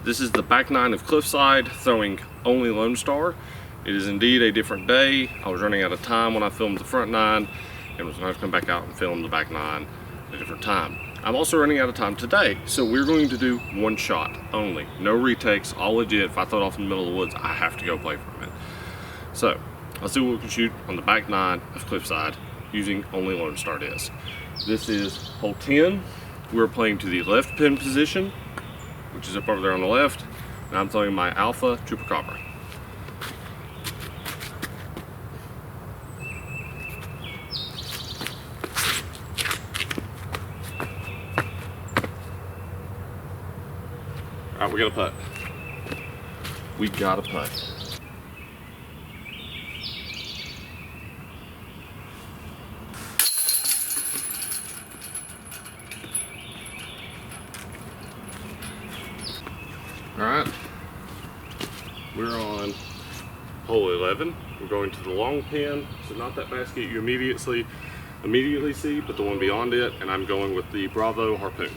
This is the back nine of Cliffside, throwing only Lone Star. It is indeed a different day. I was running out of time when I filmed the front nine and was going to have to come back out and film the back nine at a different time. I'm also running out of time today, so we're going to do one shot only. No retakes, all legit. If I throw it off in the middle of the woods, I have to go play for a minute. So let's see what we can shoot on the back nine of Cliffside using only Lone Star disc. This is hole 10. We're playing to the left pin position, which is up over there on the left, and I'm throwing my Alpha Trooper Copper. All right, we got a putt. We got a putt. All right, we're on hole 11. We're going to the long pin, so not that basket you immediately see, but the one beyond it, and I'm going with the Bravo harpoon.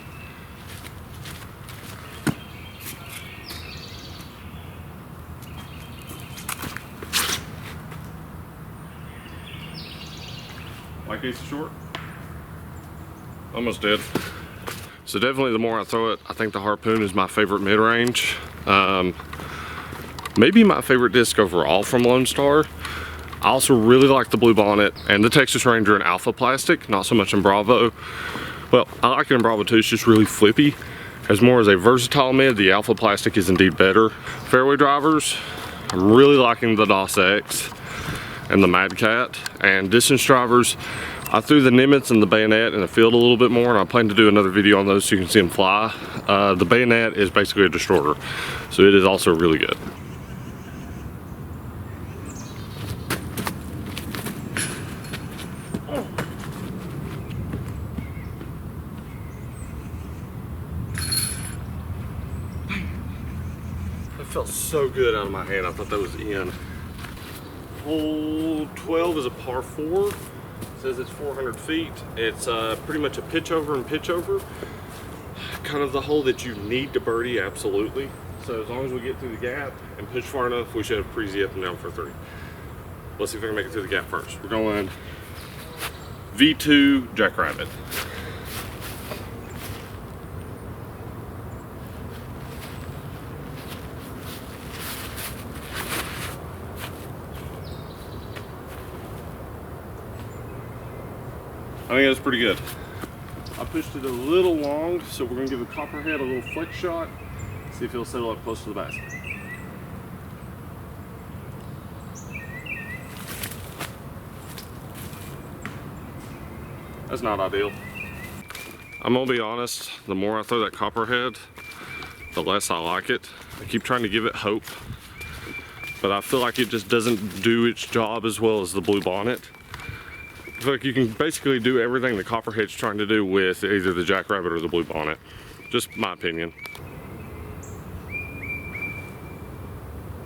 Like ace short? Almost did. So definitely the more I throw it, I think the harpoon is my favorite mid-range. Maybe my favorite disc overall from Lone Star. I also really like the Blue Bonnet and the Texas Ranger in Alpha plastic, not so much in Bravo. Well, I like it in Bravo too, it's just really flippy. As more as a versatile mid, the Alpha plastic is indeed better. Fairway drivers, I'm really liking the DOS X and the Mad Cat. And distance drivers, I threw the Nimitz and the Bayonet in the field a little bit more, and I plan to do another video on those so you can see them fly. The Bayonet is basically a destroyer, so it is also really good. That felt so good out of my hand. I thought that was in. Hole 12 is a par 4. It says it's 400 feet. It's pretty much a pitch over and pitch over. Kind of the hole that you need to birdie, absolutely. So as long as we get through the gap and push far enough, we should have breezy up and down for 3. Let's see if I can make it through the gap first. We're going V2 Jackrabbit. I think that's pretty good. I pushed it a little long, so we're gonna give the Copperhead a little flex shot, see if he'll settle up close to the basket. That's not ideal. I'm gonna be honest, the more I throw that Copperhead, the less I like it. I keep trying to give it hope, but I feel like it just doesn't do its job as well as the Blue Bonnet. I feel like you can basically do everything the Copperhead's trying to do with either the Jackrabbit or the Blue Bonnet. Just my opinion.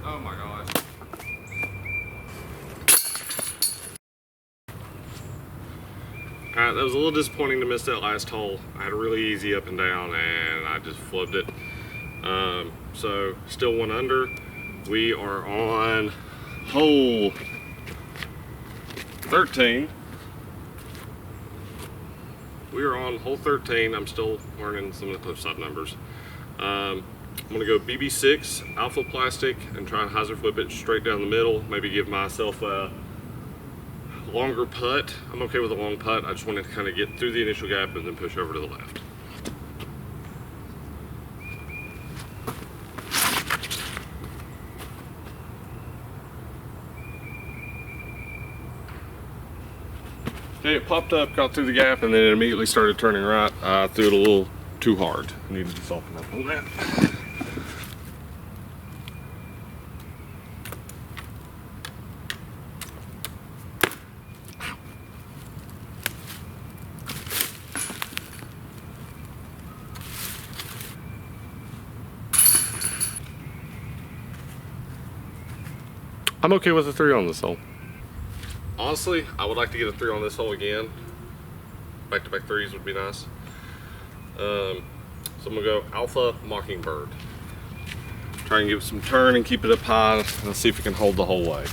Oh my gosh. Alright, that was a little disappointing to miss that last hole. I had a really easy up and down and I just flubbed it. So still 1 under. We are on hole 13. We are on hole 13. I'm still learning some of the Cliffside numbers. I'm gonna go BB6, Alpha plastic, and try and hyzer flip it straight down the middle. Maybe give myself a longer putt. I'm okay with a long putt. I just wanted to kind of get through the initial gap and then push over to the left. Okay, it popped up, got through the gap, and then it immediately started turning right. I threw it a little too hard. I needed to soften up on that. I'm okay with a 3 on this hole. Honestly, I would like to get a 3 on this hole again. Back-to-back 3s would be nice. So I'm gonna go Alpha Mockingbird. Try and give it some turn and keep it up high, and let's see if it can hold the whole way.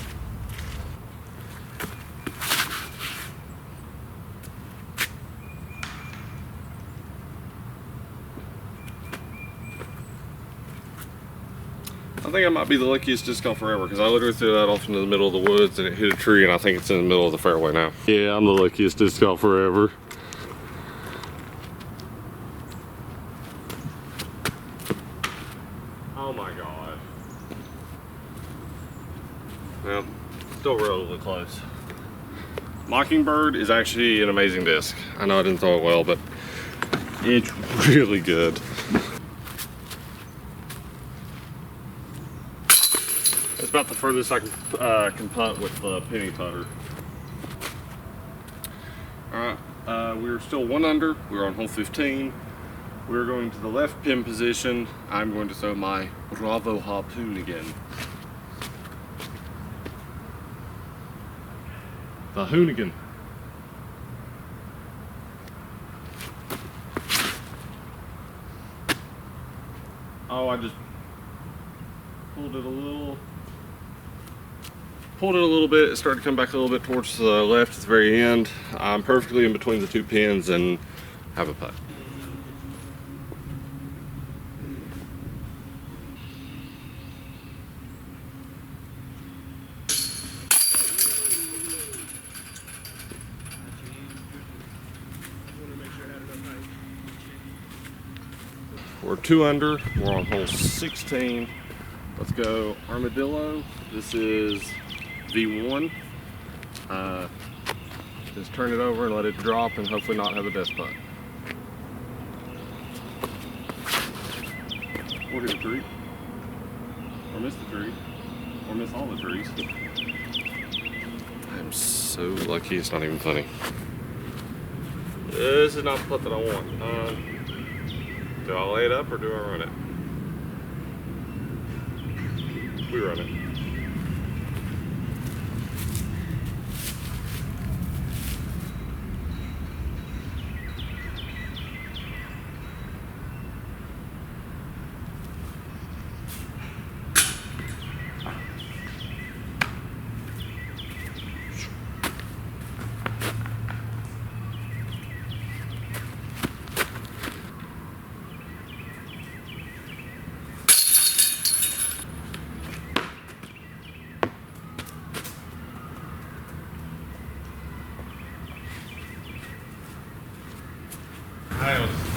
I think I might be the luckiest disc golf forever, because I literally threw that off into the middle of the woods and it hit a tree, and I think it's in the middle of the fairway now. Yeah, I'm the luckiest disc golf forever. Oh my god. Well, still relatively close. Mockingbird is actually an amazing disc. I know I didn't throw it well, but it's really good. It's about the furthest I can putt with the penny putter. Alright, we're still 1 under. We're on hole 15. We're going to the left pin position. I'm going to throw my Bravo harpoon again. The Hoonigan. Oh, I just pulled it a little bit. It started to come back a little bit towards the left at the very end. I'm perfectly in between the 2 pins and have a putt. We're 2 under. We're on hole 16. Let's go Armadillo. This is V1. Just turn it over and let it drop and hopefully not have a death putt. Or hit a tree. Or miss the tree. Or miss all the trees. I'm so lucky, it's not even funny. This is not the putt that I want. Do I lay it up or do I run it? We run it.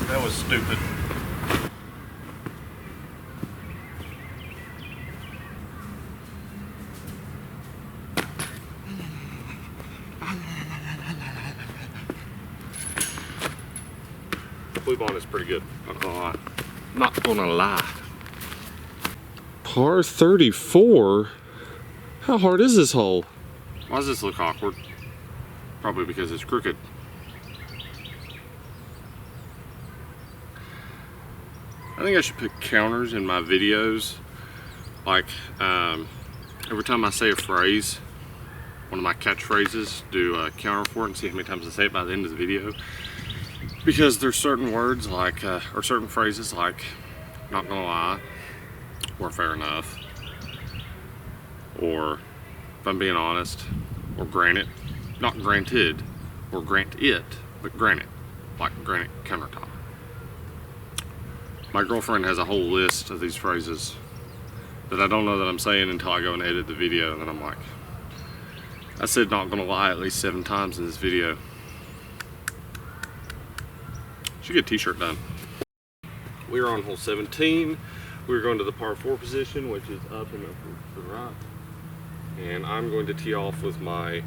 That was stupid. The blue bond is pretty good, not gonna lie. Not gonna lie. Par 34? How hard is this hole? Why does this look awkward? Probably because it's crooked. I think I should put counters in my videos. Like, every time I say a phrase, one of my catchphrases, do a counter for it and see how many times I say it by the end of the video. Because there's certain words like, or certain phrases like, not gonna lie, or fair enough, or if I'm being honest, or granted, not granted, or grant it, but granted, like granite countertop. My girlfriend has a whole list of these phrases that I don't know that I'm saying until I go and edit the video, and then I'm like, I said not gonna lie at least 7 times in this video. Should get a t-shirt done. We're on hole 17. We're going to the par 4 position, which is up and up to the right. And I'm going to tee off with my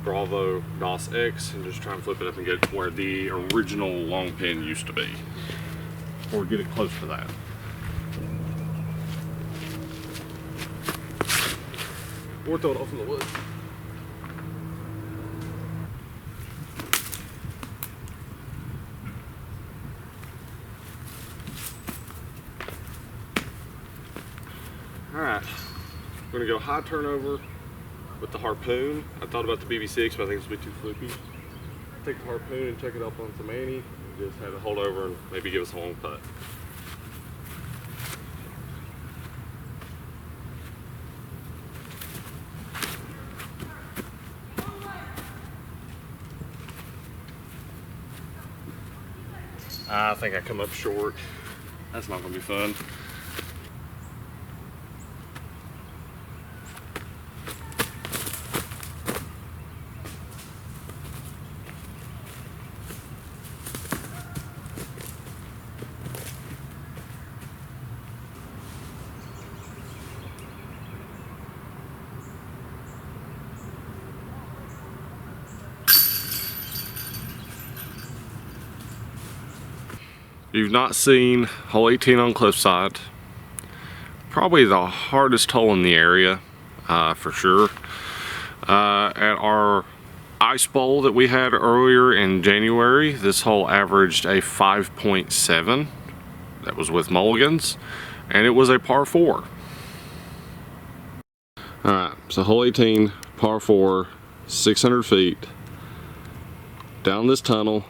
Bravo DOS X and just try and flip it up and get where the original long pin used to be. Or get it close to that. Or throw it off in the woods. Alright, I'm gonna go high turnover with the harpoon. I thought about the BB6, but I think it's a bit too flippy. Take the harpoon and check it up on some Annie. Just have it hold over and maybe give us a long putt. I think I come up short. That's not gonna be fun. If you've not seen hole 18 on Cliffside, probably the hardest hole in the area, for sure. At our ice bowl that we had earlier in January, this hole averaged a 5.7. That was with mulligans, and it was a par 4. Alright, so hole 18, par 4, 600 feet, down this tunnel.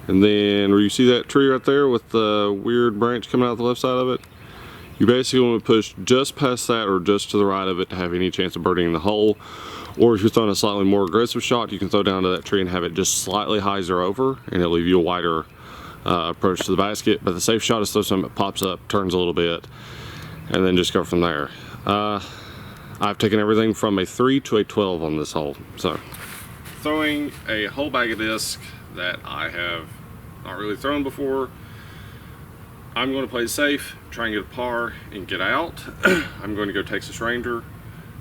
And then where you see that tree right there with the weird branch coming out the left side of it, you basically want to push just past that or just to the right of it to have any chance of birdieing the hole. Or if you're throwing a slightly more aggressive shot, you can throw down to that tree and have it just slightly hyzer over, and it'll leave you a wider approach to the basket. But the safe shot is throw something that pops up, turns a little bit, and then just go from there. I've taken everything from a 3 to a 12 on this hole. So throwing a whole bag of disc that I have not really thrown before, I'm going to play it safe, try and get a par and get out. I'm going to go Texas Ranger.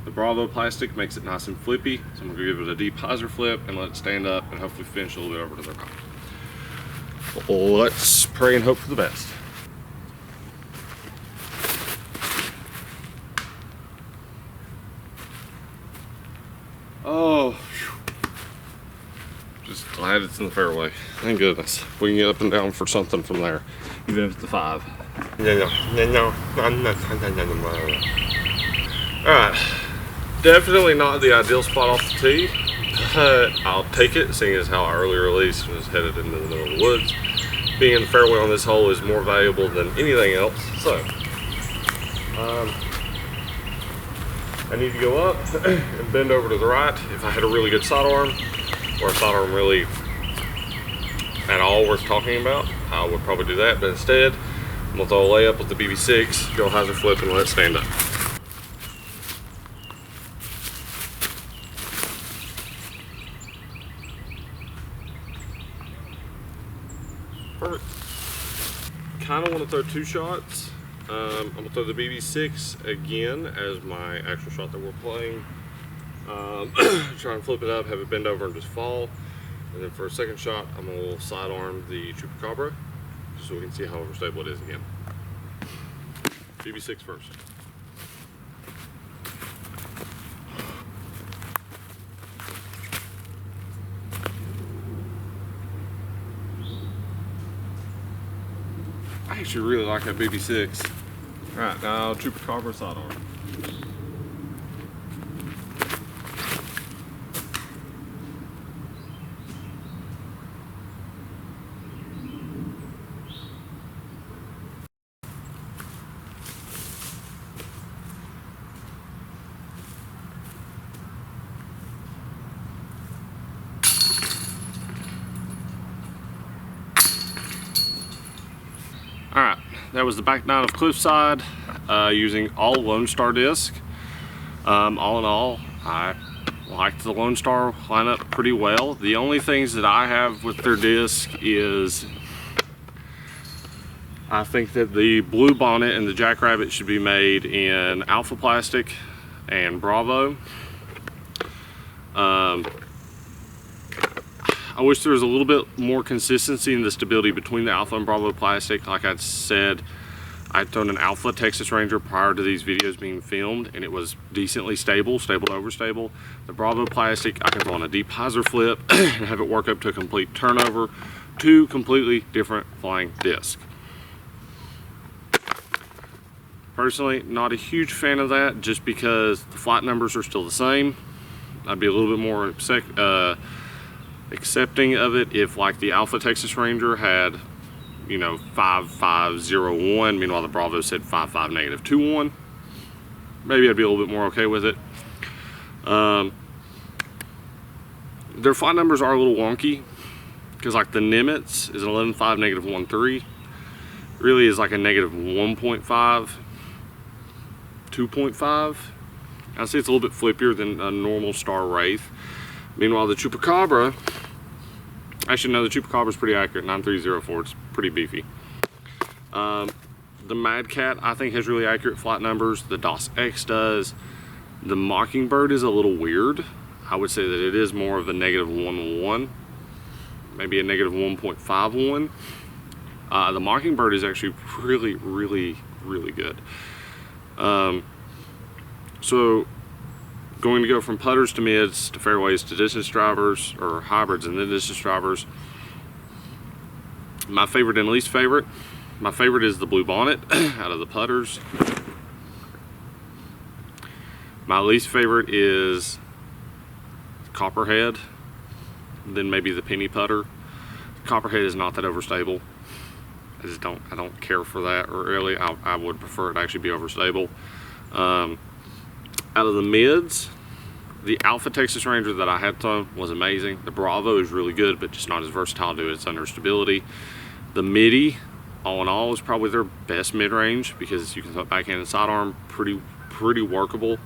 The Bravo plastic makes it nice and flippy, so I'm going to give it a deep hyzer flip and let it stand up and hopefully finish a little bit over to the right. Let's pray and hope for the best. Oh, just glad it's in the fairway. Thank goodness. We can get up and down for something from there, even if it's the 5. Alright, definitely not the ideal spot off the tee, but I'll take it, seeing as how our early release was headed into the middle of the woods. Being in the fairway on this hole is more valuable than anything else, so I need to go up and bend over to the right. If I had a really good sidearm, or a sidearm really at all worth talking about, I would probably do that, but instead I'm going to throw a layup with the BB6, go hyzer flip and let it stand up. Kind of want to throw 2 shots. I'm going to throw the BB6 again as my actual shot that we're playing. Try and flip it up, have it bend over and just fall. And then for a second shot, I'm going to sidearm the Chupacabra just so we can see how overstable it is again. BB6 first. I actually really like that BB6. Alright, now Chupacabra sidearm. Alright, that was the back 9 of Cliffside using all Lone Star disc. All in all, I liked the Lone Star lineup pretty well. The only things that I have with their disc is I think that the Blue Bonnet and the Jackrabbit should be made in Alpha Plastic and Bravo. I wish there was a little bit more consistency in the stability between the Alpha and Bravo plastic. Like I said, I'd thrown an Alpha Texas Ranger prior to these videos being filmed, and it was decently stable to overstable. The Bravo plastic, I can throw on a deep hyzer flip and have it work up to a complete turnover. 2 completely different flying discs. Personally, not a huge fan of that, just because the flight numbers are still the same. I'd be a little bit more accepting of it if, like, the Alpha Texas Ranger had, you know, 5501, meanwhile the Bravo said 55-21. Maybe I'd be a little bit more okay with it. Their flight numbers are a little wonky. because like the Nimitz is an 11.5 -1.3, really is like a -1.5, 2.5. I see it's a little bit flippier than a normal Star Wraith. Meanwhile, the Chupacabra, actually no, the Chupacabra is pretty accurate, 9304. It's pretty beefy. The Mad Cat I think has really accurate flight numbers. The DOS X does. The Mockingbird is a little weird. I would say that it is more of a -1.1, maybe a -1.51. The Mockingbird is actually really, really, really good. So going to go from putters to mids to fairways to distance drivers, or hybrids and then distance drivers. My favorite and least favorite. My favorite is the Blue Bonnet out of the putters. My least favorite is Copperhead, then maybe the Penny Putter. Copperhead is not that overstable. I don't care for that, or really I would prefer it to actually be overstable. Out of the mids, the Alpha Texas Ranger that I had thrown was amazing. The Bravo is really good, but just not as versatile due to its understability. The Midi, all in all, is probably their best mid-range because you can throw backhand and sidearm, pretty workable.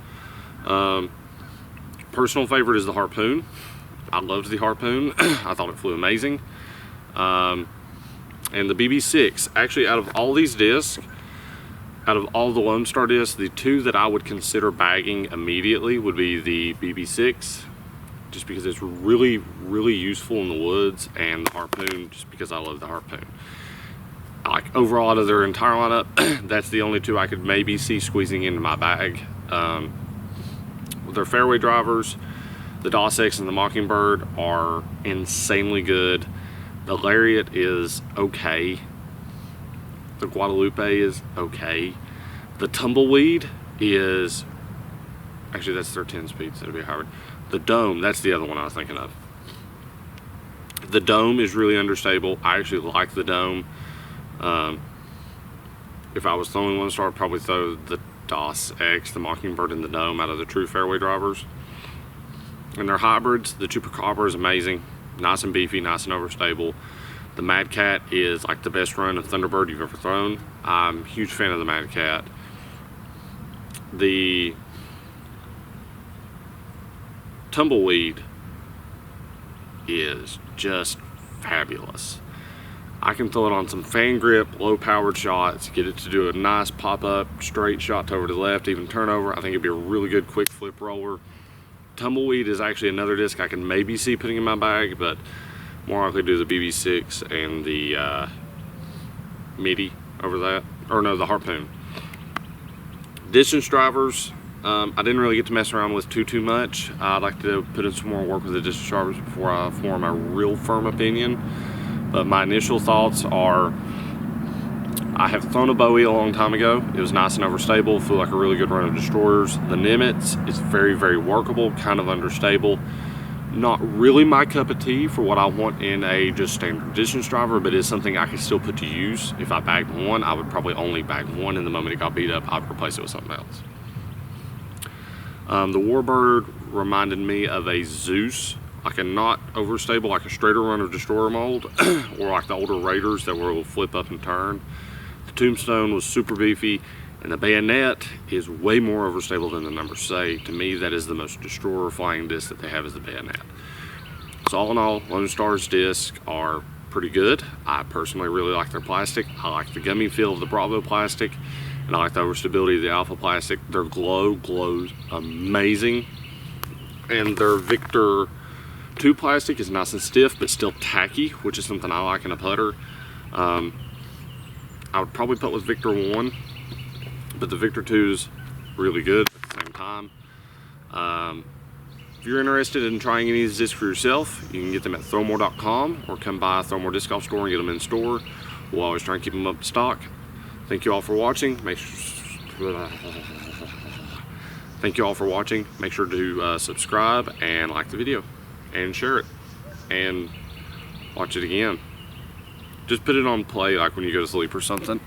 Personal favorite is the Harpoon. I loved the Harpoon. I thought it flew amazing. And the BB6, actually out of all these discs, out of all the Lone Star discs, the two that I would consider bagging immediately would be the BB6, just because it's really, really useful in the woods, and the Harpoon, just because I love the Harpoon. Like overall out of their entire lineup, that's the only two I could maybe see squeezing into my bag. Their fairway drivers, the DOS X and the Mockingbird, are insanely good. The Lariat is okay. The Guadalupe is okay. The Tumbleweed is, actually that's their 10 speed, so it'll be a hybrid. The Dome, that's the other one I was thinking of. The Dome is really understable. I actually like the Dome. If I was throwing Lone Star, I'd probably throw the DOS X, the Mockingbird, and the Dome out of the true fairway drivers. And their hybrids, the Chupacabra is amazing. Nice and beefy, nice and overstable. The Mad Cat is like the best run of Thunderbird you've ever thrown. I'm a huge fan of the Mad Cat. The Tumbleweed is just fabulous. I can throw it on some fan grip, low powered shots, get it to do a nice pop up, straight shot over to the left, even turnover. I think it'd be a really good quick flip roller. Tumbleweed is actually another disc I can maybe see putting in my bag, but more likely do the BB6 and the Midi over that, or no, the Harpoon. Distance drivers, I didn't really get to mess around with too much. I'd like to put in some more work with the distance drivers before I form a real firm opinion. But my initial thoughts are, I have thrown a Bowie a long time ago. It was nice and overstable, flew like a really good run of destroyers. The Nimitz is very, very workable, kind of understable. Not really my cup of tea for what I want in a just standard distance driver, but is something I can still put to use. If I bagged one, I would probably only bag one, and the moment it got beat up, I'd replace it with something else. The Warbird reminded me of a Zeus, like a not overstable, like a straighter run of destroyer mold, or like the older Raiders that will flip up and turn. The Tombstone was super beefy, and the Bayonet is way more overstable than the numbers say. To me, that is the most destroyer flying disc that they have, is the Bayonet. So all in all, Lone Star's discs are pretty good. I personally really like their plastic. I like the gummy feel of the Bravo plastic, and I like the overstability of the Alpha plastic. Their glow glows amazing, and their Victor 2 plastic is nice and stiff but still tacky, which is something I like in a putter. I would probably put with Victor 1, but the Victor 2 is really good at the same time. If you're interested in trying any of these discs for yourself, you can get them at throwmore.com or come by a Throwmore Disc Golf store and get them in store. We'll always try and keep them up to stock. Thank you all for watching. Thank you all for watching. Make sure to subscribe and like the video and share it and watch it again. Just put it on play like when you go to sleep or something.